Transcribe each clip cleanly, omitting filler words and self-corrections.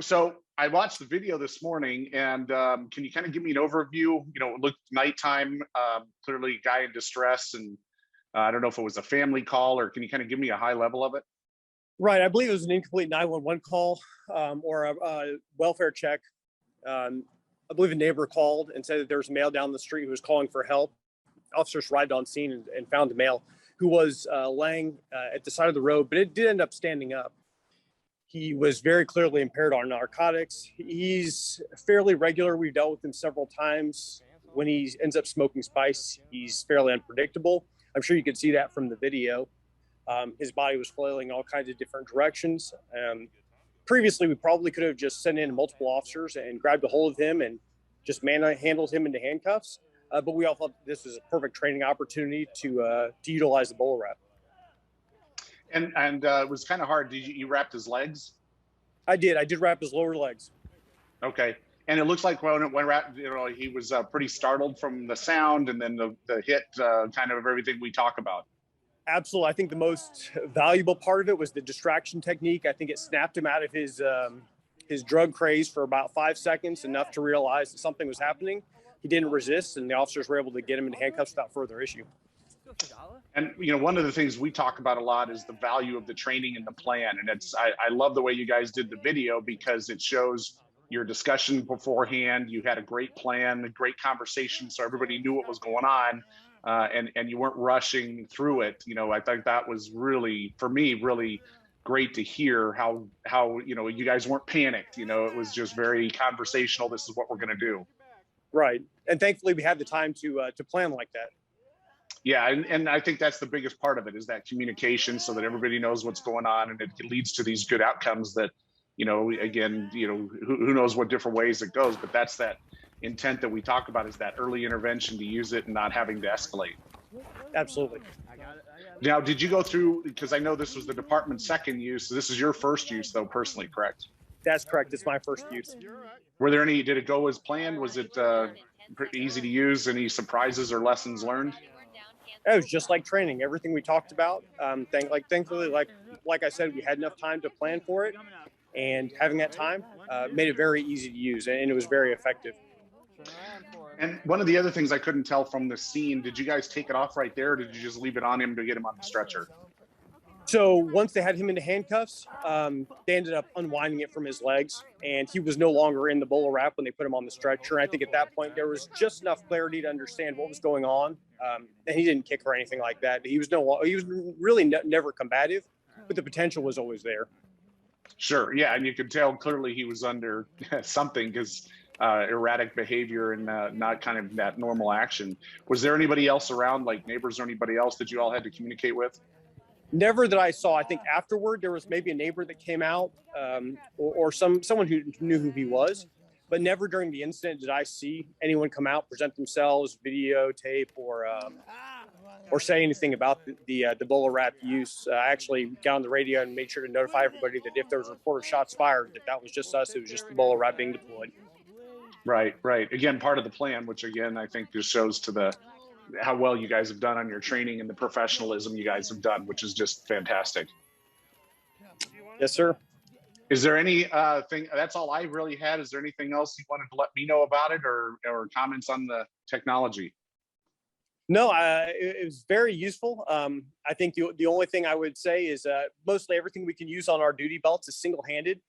So I watched the video this morning, and can you kind of give me an overview? It looked nighttime, clearly guy in distress, and I don't know if it was a family call, or can you kind of give me a high level of it? Right. I believe it was an incomplete 911 call or a welfare check. I believe a neighbor called and said that there was a male down the street who was calling for help. Officers arrived on scene and found the male who was laying at the side of the road, but it did end up standing up. He was very clearly impaired on narcotics. He's fairly regular. We've dealt with him several times. When he ends up smoking spice, he's fairly unpredictable. I'm sure you could see that from the video. His body was flailing all kinds of different directions. Previously, we probably could have just sent in multiple officers and grabbed a hold of him and just manhandled him into handcuffs. But we all thought this was a perfect training opportunity to utilize the BolaWrap. And it was kind of hard. Did you wrapped his legs? I did. I did wrap his lower legs. Okay. And it looks like when it went wrapped, he was pretty startled from the sound and then the hit, kind of everything we talk about. Absolutely. I think the most valuable part of it was the distraction technique. I think it snapped him out of his drug craze for about 5 seconds, enough to realize that something was happening. He didn't resist, and the officers were able to get him into handcuffs without further issue. And one of the things we talk about a lot is the value of the training and the plan. And I love the way you guys did the video, because it shows your discussion beforehand. You had a great plan, a great conversation, so everybody knew what was going on. And you weren't rushing through it. I think that was really, for me, really great to hear how you guys weren't panicked. It was just very conversational. This is what we're going to do. Right. And thankfully we had the time to plan like that. Yeah. And I think that's the biggest part of it, is that communication, so that everybody knows what's going on, and it leads to these good outcomes that, again, who knows what different ways it goes, but that's that intent that we talk about, is that early intervention to use it and not having to escalate. Absolutely. Now, did you go through, because I know this was the department's second use, so this is your first use though, personally, correct? That's correct. It's my first use. Were there did it go as planned? Was it pretty easy to use? Any surprises or lessons learned? It was just like training, everything we talked about. Thankfully, like I said, we had enough time to plan for it, and having that time made it very easy to use, and it was very effective. And one of the other things I couldn't tell from the scene, did you guys take it off right there, or did you just leave it on him to get him on the stretcher? So once they had him into handcuffs, they ended up unwinding it from his legs, and he was no longer in the BolaWrap when they put him on the stretcher. And I think at that point there was just enough clarity to understand what was going on, and he didn't kick or anything like that. He was really never combative, but the potential was always there. Sure, yeah, and you could tell clearly he was under something, because erratic behavior and not kind of that normal action. Was there anybody else around, like neighbors or anybody else that you all had to communicate with? Never that I saw. I think afterward there was maybe a neighbor that came out, or someone who knew who he was, but never during the incident did I see anyone come out, present themselves, videotape, or say anything about the BolaWrap use. I actually got on the radio and made sure to notify everybody that if there was a report of shots fired, that was just us. It was just the BolaWrap being deployed. Right. Again, part of the plan, which again I think just shows to how well you guys have done on your training and the professionalism you guys have done, which is just fantastic. Yes, sir. Is there any thing, that's all I really had. Is there anything else you wanted to let me know about it, or comments on the technology? No, it was very useful. I think the only thing I would say is mostly everything we can use on our duty belts is single-handed.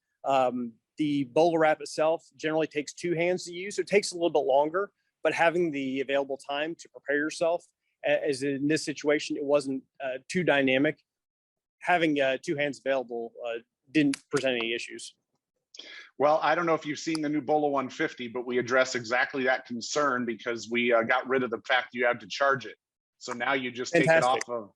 The BolaWrap itself generally takes 2 hands to use, so it takes a little bit longer, but having the available time to prepare yourself, as in this situation, it wasn't too dynamic. Having 2 hands available didn't present any issues. Well, I don't know if you've seen the new Bola 150, but we address exactly that concern, because we got rid of the fact you had to charge it. So now you just take it off of,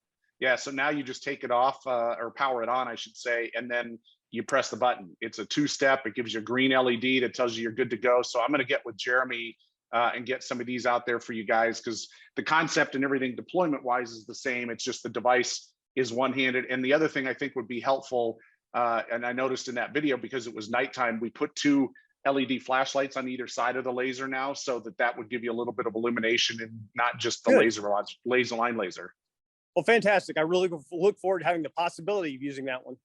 so now you just take it off, or power it on, I should say, and then you press the button. It's a 2-step. It gives you a green LED that tells you you're good to go. So I'm going to get with Jeremy and get some of these out there for you guys, because the concept and everything deployment wise is the same. It's just the device is one-handed. And the other thing I think would be helpful, and I noticed in that video, because it was nighttime, we put 2 LED flashlights on either side of the laser now, so that would give you a little bit of illumination and not just the laser line laser. Well, fantastic. I really look forward to having the possibility of using that one.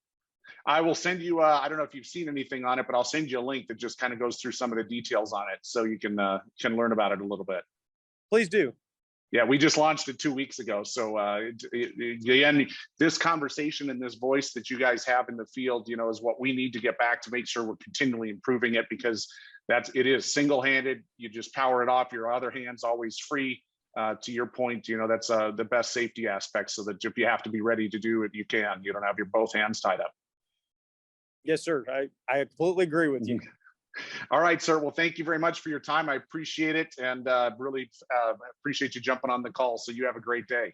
I will send you, I don't know if you've seen anything on it, but I'll send you a link that just kind of goes through some of the details on it so you can learn about it a little bit. Please do. Yeah, we just launched it 2 weeks ago. So again, this conversation and this voice that you guys have in the field, you know, is what we need to get back to make sure we're continually improving it, because it is single-handed. You just power it off. Your other hand's always free. To your point, you know, that's the best safety aspect, so that if you have to be ready to do it, you can. You don't have your both hands tied up. Yes, sir. I completely agree with you. All right, sir. Well, thank you very much for your time. I appreciate it, and really appreciate you jumping on the call. So you have a great day.